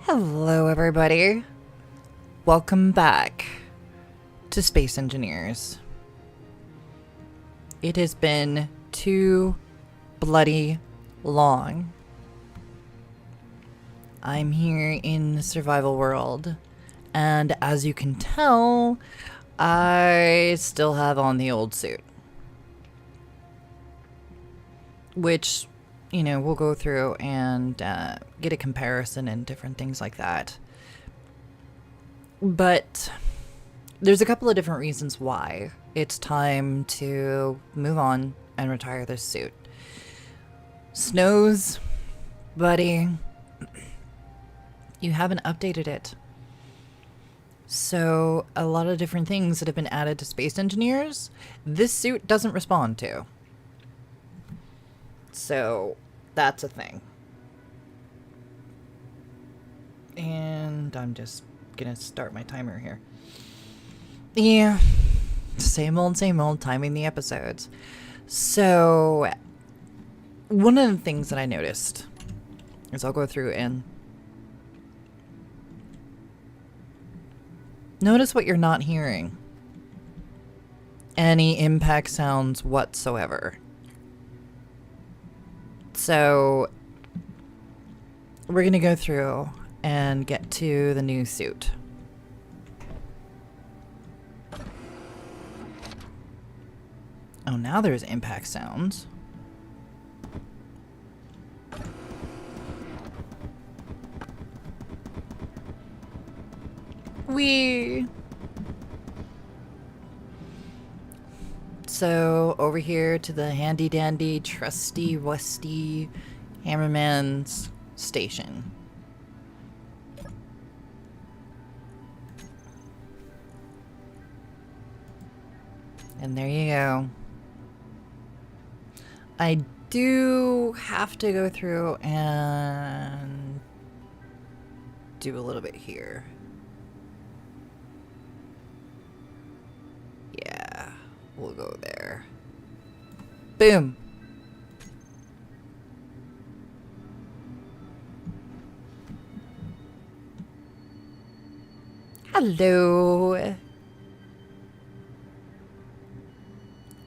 Hello, everybody. Welcome back to Space Engineers. It has been too bloody long. I'm here in the survival world, and as you can tell, I still have on the old suit. Which, we'll go through and get a comparison and different things like that. But there's a couple of different reasons why it's time to move on and retire this suit. Snows, buddy, you haven't updated it. So a lot of different things that have been added to Space Engineers, this suit doesn't respond to. So that's a thing. And I'm just gonna start my timer here. Yeah, same old, timing the episodes. So one of the things that I noticed is I'll go through and notice what you're not hearing. Any impact sounds whatsoever. So we're going to go through and get to the new suit. Oh, now there's impact sounds. Whee! So over here to the handy dandy trusty wusty Hammerman's station. And there you go. I do have to go through and do a little bit here. Yeah, we'll go there. Boom. Hello.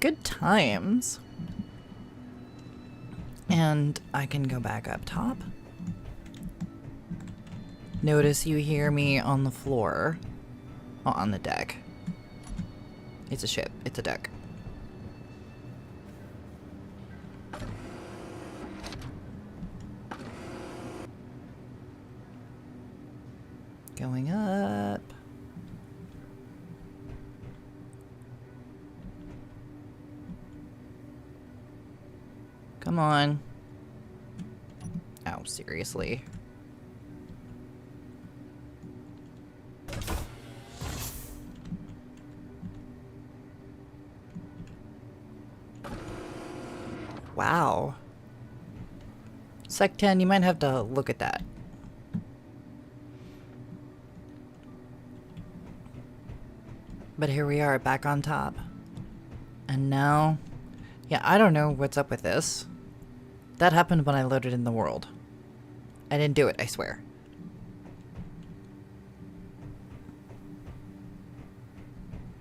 Good times. And I can go back up top. Notice you hear me on the floor. Oh, on the deck. It's a ship. It's a deck. Going up. Come on. Oh, seriously. Wow. Sec 10, you might have to look at that. But here we are, back on top. And now... yeah, I don't know what's up with this. That happened when I loaded in the world. I didn't do it, I swear.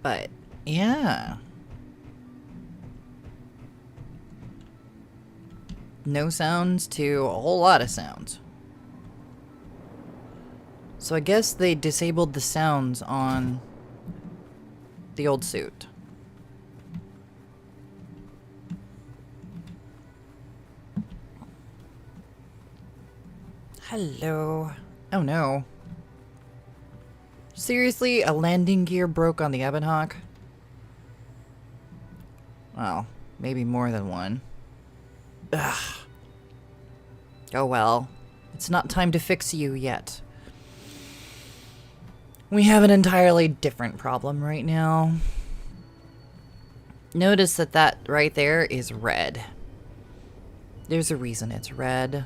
But, yeah. No sounds to a whole lot of sounds. So I guess they disabled the sounds on the old suit. Hello. Oh no. Seriously, a landing gear broke on the Ebonhawk? Well, maybe more than one. Ugh. Oh well. It's not time to fix you yet. We have an entirely different problem right now. Notice that that right there is red. There's a reason it's red.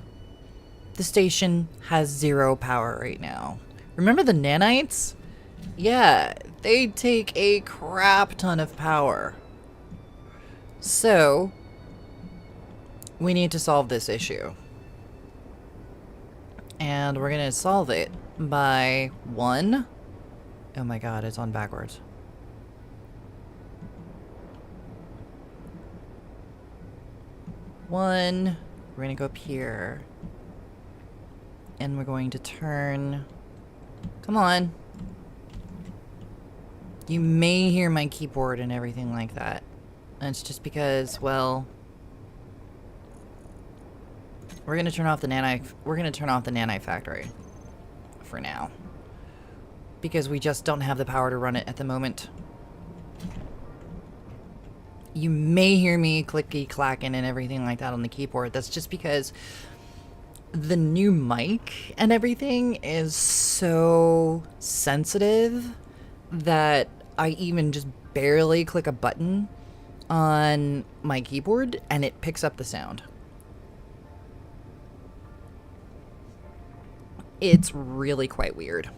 The station has 0 power right now. Remember the nanites? Yeah, they take a crap ton of power. So, we need to solve this issue. And we're gonna solve it by 1. Oh my god, it's on backwards. One. We're gonna go up here. And we're going to turn... Come on. You may hear my keyboard and everything like that. That's just because, well... We're gonna turn off the nanite factory. For now. Because we just don't have the power to run it at the moment. You may hear me clicky clacking and everything like that on the keyboard. That's just because the new mic and everything is so sensitive that I even just barely click a button on my keyboard and it picks up the sound. It's really quite weird.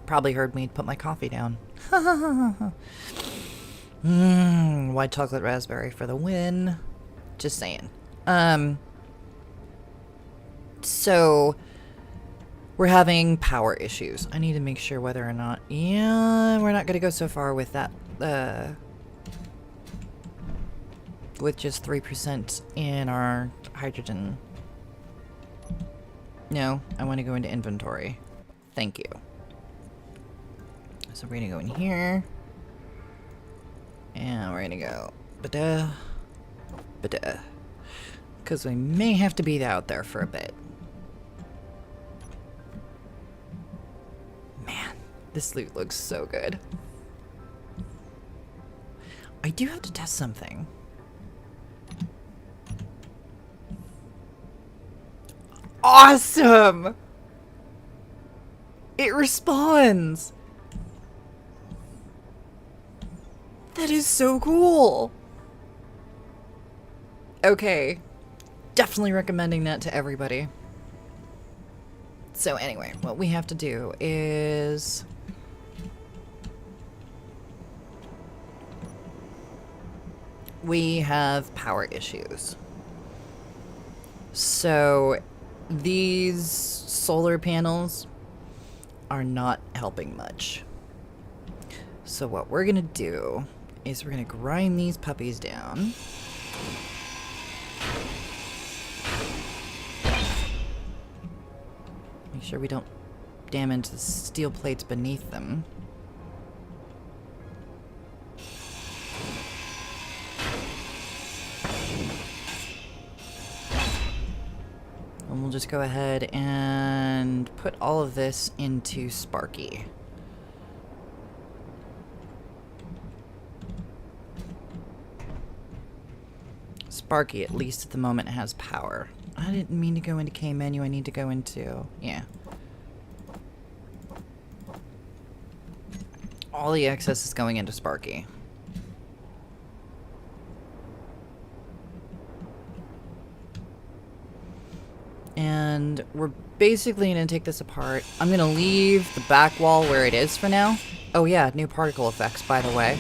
Probably heard me put my coffee down. White chocolate raspberry for the win. Just saying. So we're having power issues. I need to make sure whether or not... Yeah, we're not going to go so far with that. With just 3% in our hydrogen. No, I want to go into inventory. Thank you. So we're going to go in here. And we're going to go... Ba-da. Ba-da. Because we may have to be out there for a bit. Man, this loot looks so good. I do have to test something. Awesome! It responds! That is so cool! Okay. Definitely recommending that to everybody. So anyway, what we have to do is... we have power issues. So these solar panels are not helping much. So what we're gonna do is we're gonna grind these puppies down. Make sure we don't damage the steel plates beneath them. And we'll just go ahead and put all of this into Sparky. Sparky, at least at the moment, has power. I didn't mean to go into K menu. I need to go into... yeah. All the excess is going into Sparky. And we're basically going to take this apart. I'm going to leave the back wall where it is for now. Oh yeah, new particle effects, by the way.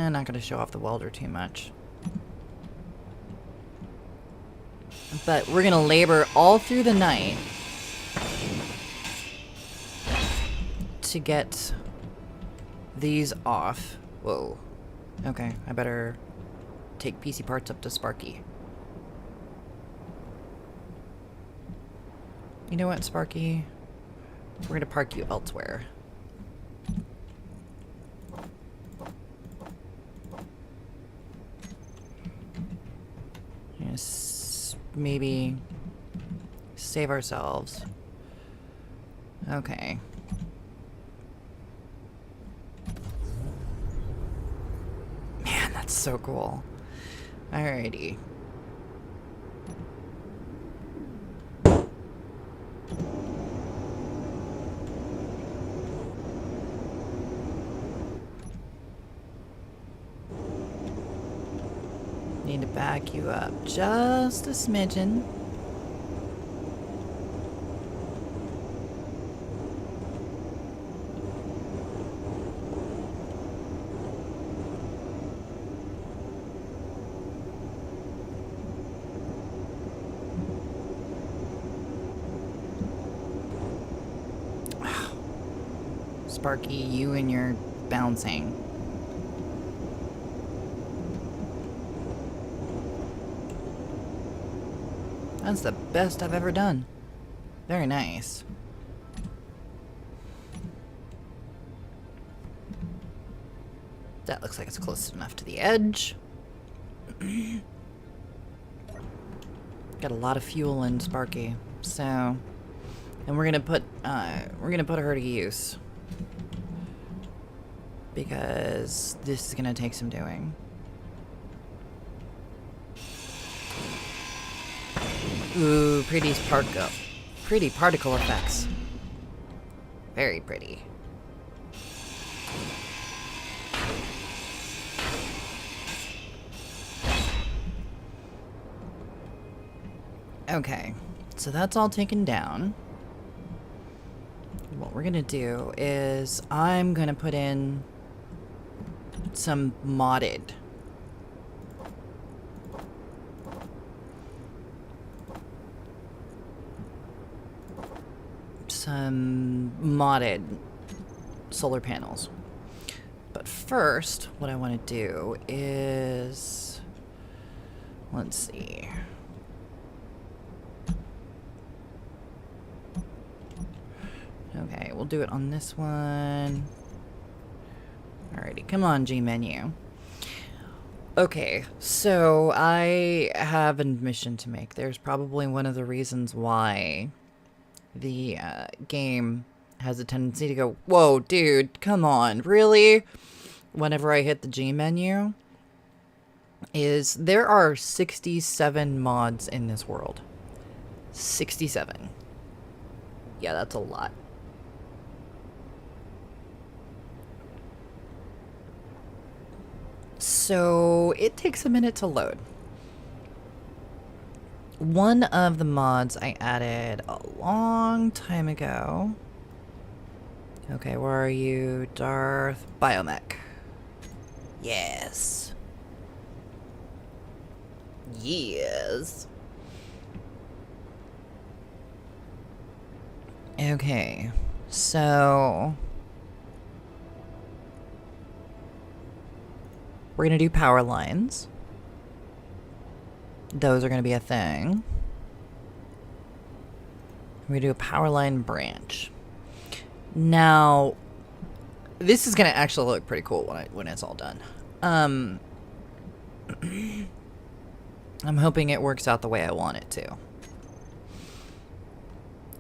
Not going to show off the welder too much. But we're going to labor all through the night to get these off. Whoa. Okay, I better take PC parts up to Sparky. You know what, Sparky? We're going to park you elsewhere. Maybe save ourselves. Okay. Man, that's so cool. Alrighty. Need to back you up just a smidgen. Sparky, you and your bouncing. That's the best I've ever done. Very nice. That looks like it's close enough to the edge. Got a lot of fuel in Sparky, so, and we're gonna put her to use because this is gonna take some doing. Ooh, pretty particle effects. Very pretty. Okay, so that's all taken down. What we're gonna do is I'm gonna put in some modded. Solar panels. But first, what I want to do is, let's see. Okay, we'll do it on this one. Alrighty, come on, G menu. Okay, so I have a mission to make. There's probably one of the reasons why the game has a tendency to go, whoa, dude, come on, really? Whenever I hit the G menu, is there are 67 mods in this world. 67. Yeah, that's a lot. So it takes a minute to load. One of the mods I added a long time ago. Okay, where are you? Darth Biomech. Yes. Yes. Okay, so we're gonna do power lines. Those are gonna be a thing. We're gonna do a power line branch. Now, this is gonna actually look pretty cool when it's all done. I'm hoping it works out the way I want it to.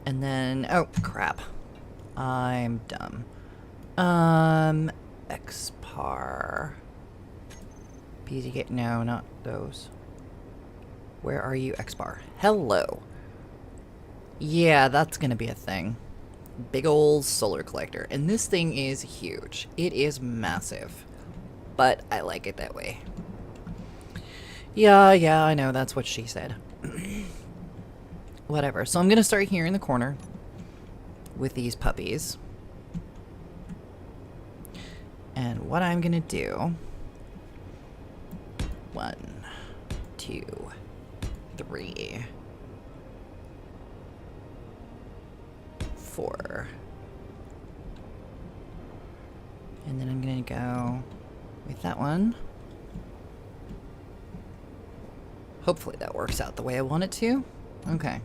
And then, oh crap, I'm dumb. Xpar. PZK, no, not those. Where are you, Xpar? Hello. Yeah, that's gonna be a thing. Big ol' solar collector. And this thing is huge. It is massive. But I like it that way. Yeah, I know, that's what she said. Whatever. So I'm gonna start here in the corner with these puppies. And what I'm gonna do... 1, 2, 3, 4. And then I'm gonna go with that one. Hopefully that works out the way I want it to. Okay.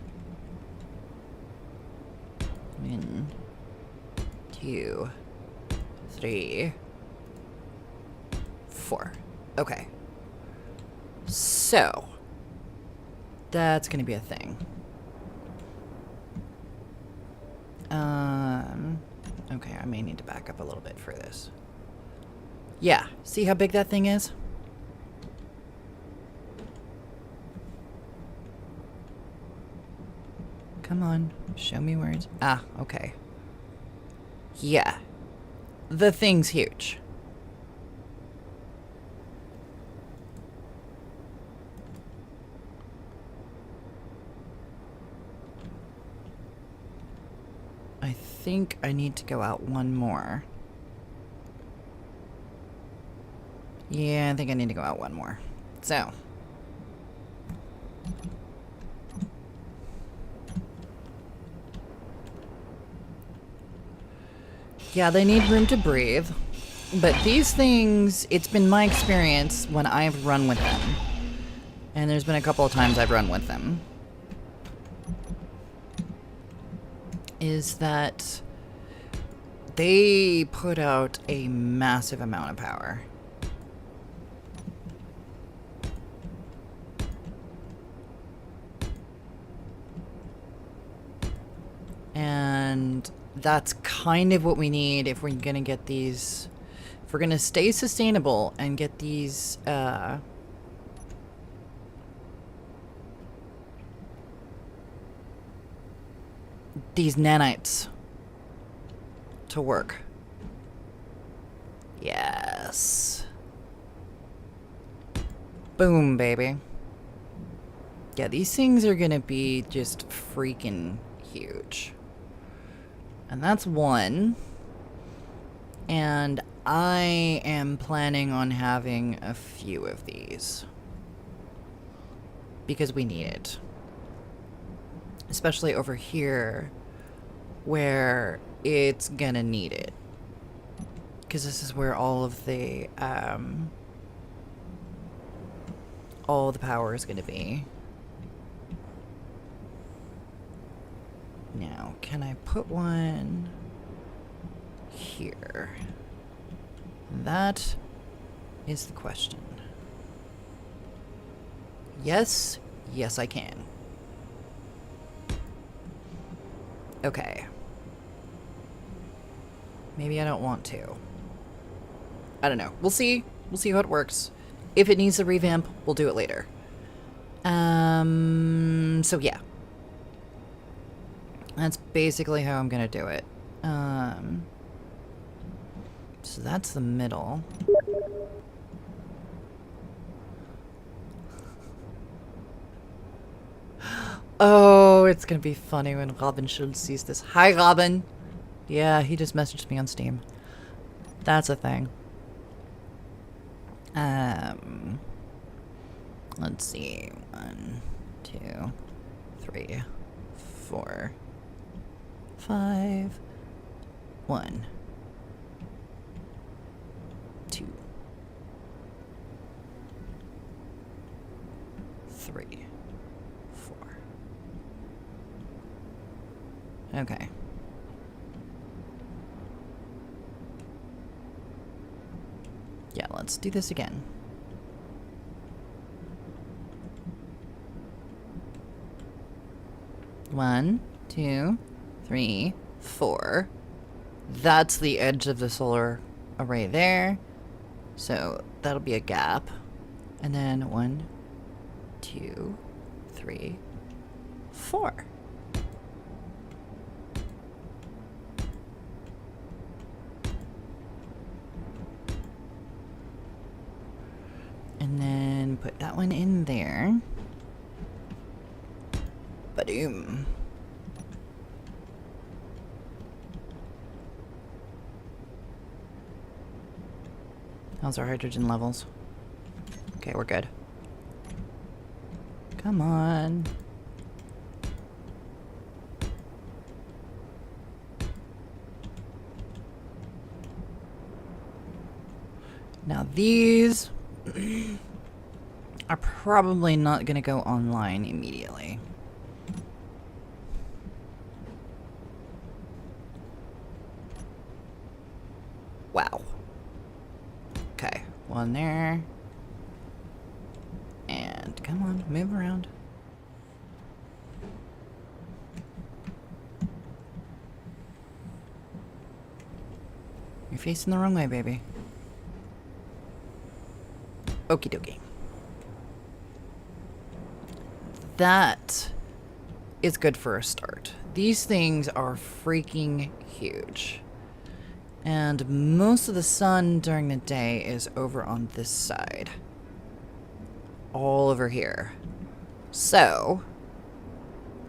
1, 2, 3, 4. Okay. So, that's gonna be a thing. Okay, I may need to back up a little bit for this. Yeah, see how big that thing is? Come on, show me where it's... Ah, okay. Yeah. The thing's huge. I think I need to go out one more. Yeah, I think I need to go out one more. So. Yeah, they need room to breathe. But these things, it's been my experience when I've run with them. And there's been a couple of times I've run with them. Is that they put out a massive amount of power. And that's kind of what we need if we're going to get these... If we're going to stay sustainable and get these... these nanites to work. Yes. Boom, baby. Yeah, these things are going to be just freaking huge. And that's one. And I am planning on having a few of these. Because we need it. Especially over here, where it's gonna need it. Because this is where all the power is gonna be. Now, can I put one here? That is the question. Yes, yes I can. Okay. Maybe I don't want to. I don't know. We'll see. We'll see how it works. If it needs a revamp, we'll do it later. So yeah. That's basically how I'm gonna do it. So that's the middle. Oh, it's gonna be funny when Robin Schultz sees this. Hi, Robin. Yeah, he just messaged me on Steam. That's a thing. Let's see. 1, 2, 3, 4, 5. 1, 2, 3, 4. Okay. Yeah, let's do this again. One, 2, 3, 4. That's the edge of the solar array there. So that'll be a gap. And then 1, 2, 3, 4. And then put that one in there. Ba-doom. How's our hydrogen levels? Okay, we're good. Come on. Now these are probably not going to go online immediately. Wow. Okay, one there. And come on, move around. You're facing the wrong way, baby. Okie dokie. That is good for a start. These things are freaking huge. And most of the sun during the day is over on this side. All over here. So,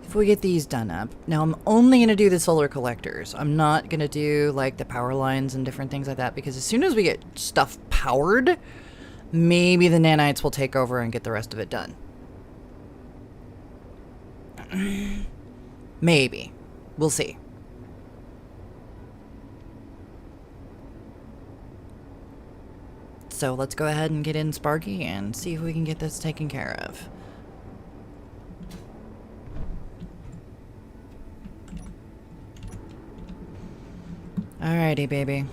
if we get these done up... Now, I'm only going to do the solar collectors. I'm not going to do, like, the power lines and different things like that. Because as soon as we get stuff powered, maybe the nanites will take over and get the rest of it done. Maybe. We'll see. So let's go ahead and get in Sparky and see if we can get this taken care of. Alrighty, baby.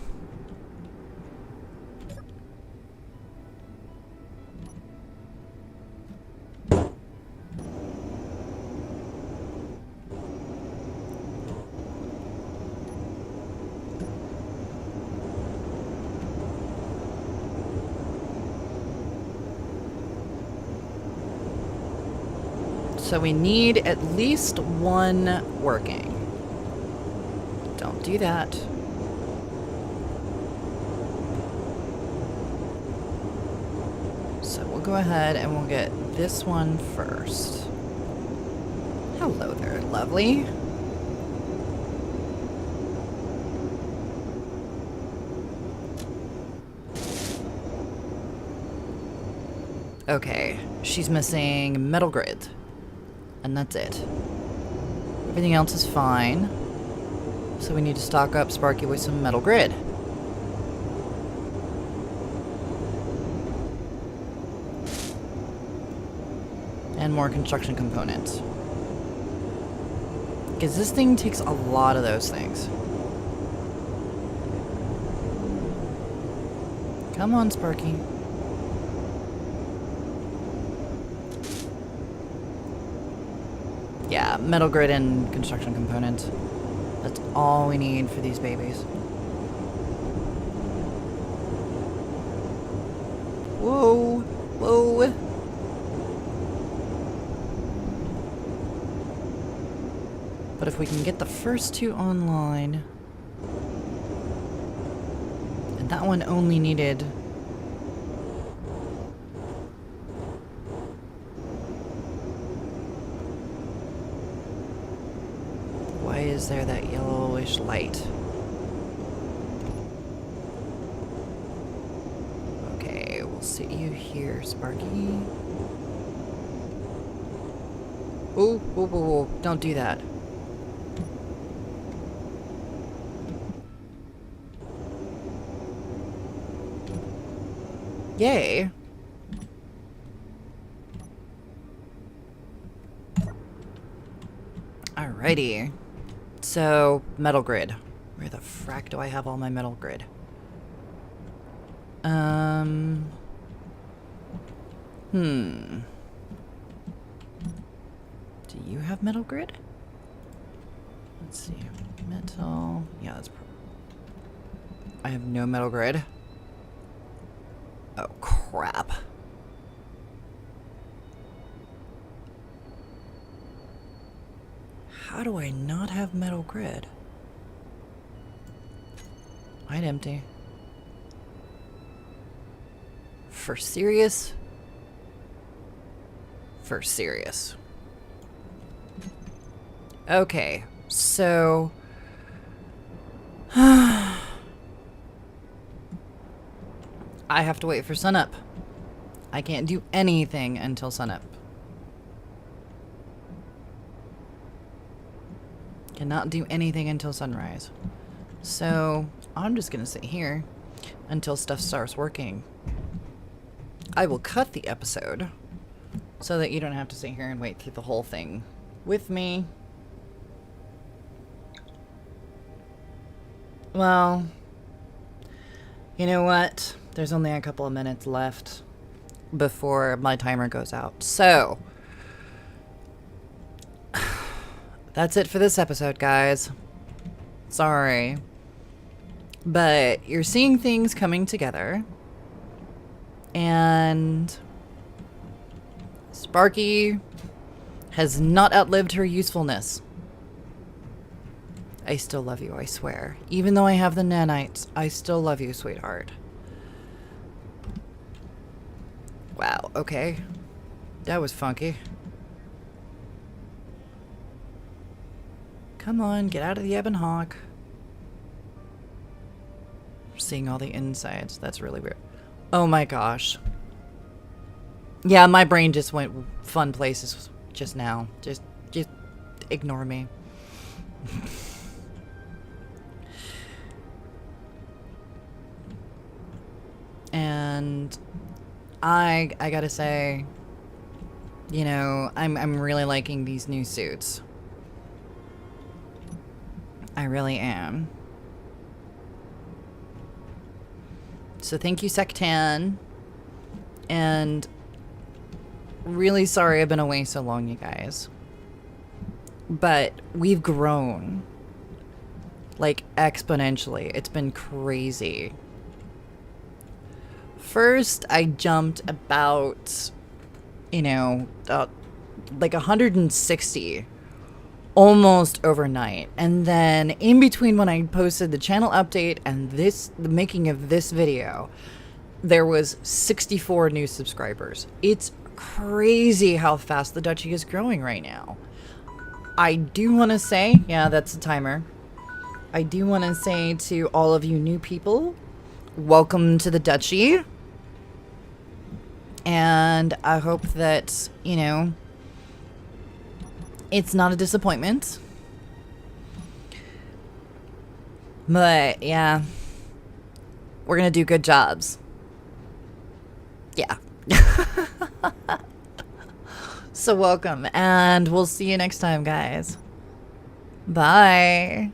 So we need at least one working. Don't do that. So we'll go ahead and we'll get this one first. Hello there, lovely. Okay, she's missing metal grid. And that's it. Everything else is fine. So we need to stock up Sparky with some metal grid. And more construction components. Because this thing takes a lot of those things. Come on, Sparky. Yeah, metal grid and construction components. That's all we need for these babies. Whoa, whoa. But if we can get the first two online, and that one only needed is there that yellowish light? Okay, we'll sit you here, Sparky. Ooh, whoa, whoa, whoa. Don't do that. Yay. Alrighty. So, metal grid. Where the frack do I have all my metal grid? Do you have metal grid? Let's see. Metal. Yeah, that's... I have no metal grid. Oh, crap. How do I not have metal grid? I'd empty. For serious? For serious. Okay, so... I have to wait for sunup. I can't do anything until sunup. Cannot do anything until sunrise. So, I'm just gonna sit here until stuff starts working. I will cut the episode so that you don't have to sit here and wait through the whole thing with me. Well, you know what? There's only a couple of minutes left before my timer goes out. So, that's it for this episode, guys. Sorry. But you're seeing things coming together. And Sparky has not outlived her usefulness. I still love you, I swear. Even though I have the nanites, I still love you, sweetheart. Wow, okay. That was funky. Come on, get out of the Ebon Hawk. Seeing all the insides. That's really weird. Oh my gosh. Yeah, my brain just went fun places just now. Just ignore me. And I gotta say, you know, I'm really liking these new suits. I really am. So thank you, Sectan. And really sorry I've been away so long, you guys. But we've grown. Like, exponentially. It's been crazy. First, I jumped about, you know, like 160 almost overnight. And then in between when I posted the channel update and the making of this video, there was 64 new subscribers. It's crazy how fast the Duchy is growing right now. I do want to say, yeah, that's a timer. I do want to say to all of you new people, welcome to the Duchy. And I hope that, you know, it's not a disappointment. But, yeah, we're going to do good jobs. Yeah. So welcome, and we'll see you next time, guys. Bye.